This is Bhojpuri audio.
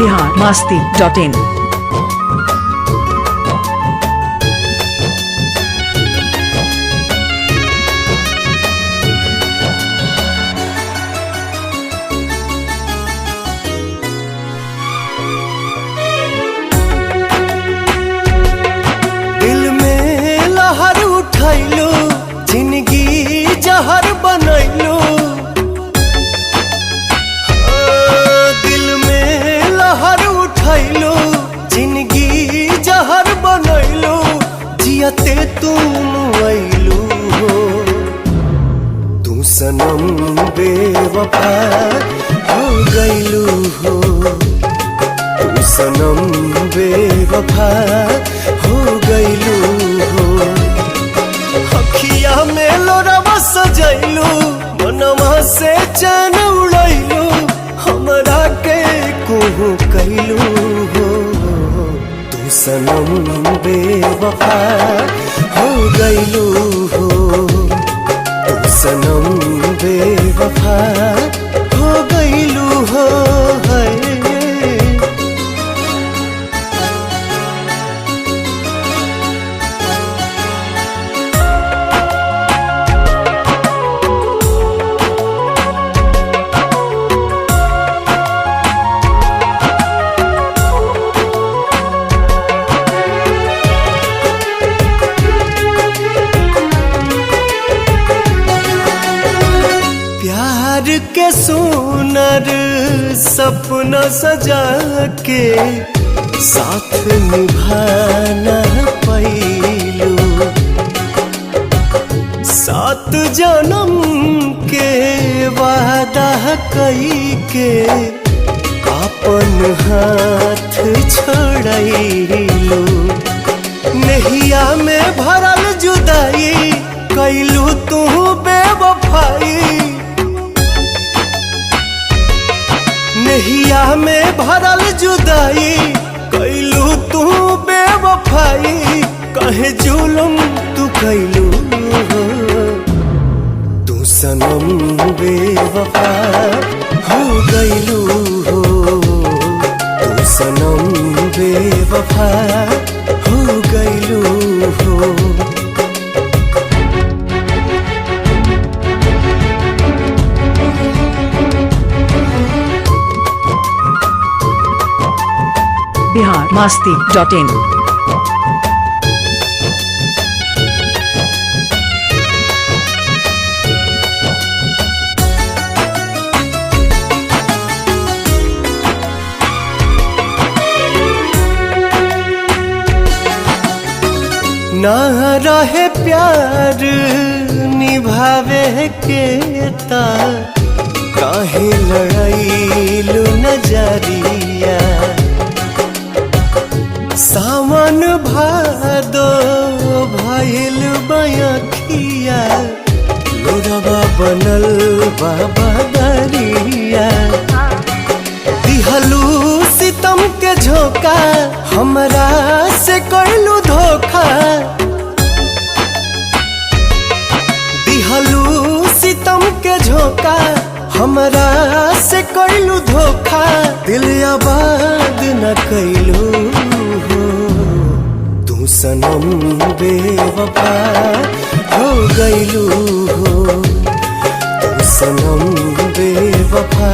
biharmasti.in। दिल में लहर उठैलू, जिंदगी जहर बनैलू। दिल में लहर उठैलू, जिंदगी जहर बनैलू। जियते तुम अइलू हो, तू सनम बेवफा हो गइलू हो। तू सनम बेवफा हो गइलू हो। अखिया में लोरवा सजैलू, मनवा से चैन उड़ैलू। हमरा के कोहू कैलू हो, तू सनम बेवफा हो गइलू हो। तू सनम बेवफा हो गइलू हो। प्यार के सुनर सपना सजा के साथ निभाना पैलू। 7 जन्म के वादा कई के अपन हाथ छोड़लू। नहिया में भरल जुदाई कैलू तू बेवफाई। नहिया में भरल जुदाई कैलू तू बेवफाई। कहे जुलुम तू कैलू हो, तू सनम बेवफा हो गइलू हो। तू सनम बेवफा हो गइलू हो। biharmasti.in। ना रहे प्यार निभावे के ता काहे लड़ाइलू नजरिया। सावन भादो भइल बयखिया, लोरवा बनल बाबा दरिया। दिहलू सितम के झोंका, हमरा से कैलू धोखा। दिहलू सितम के झोंका, हमरा से कैलू धोखा। दिल आबाद न कैलू हो, तू सनम बेवफा हो गइलू हो। तू सनम बेवफा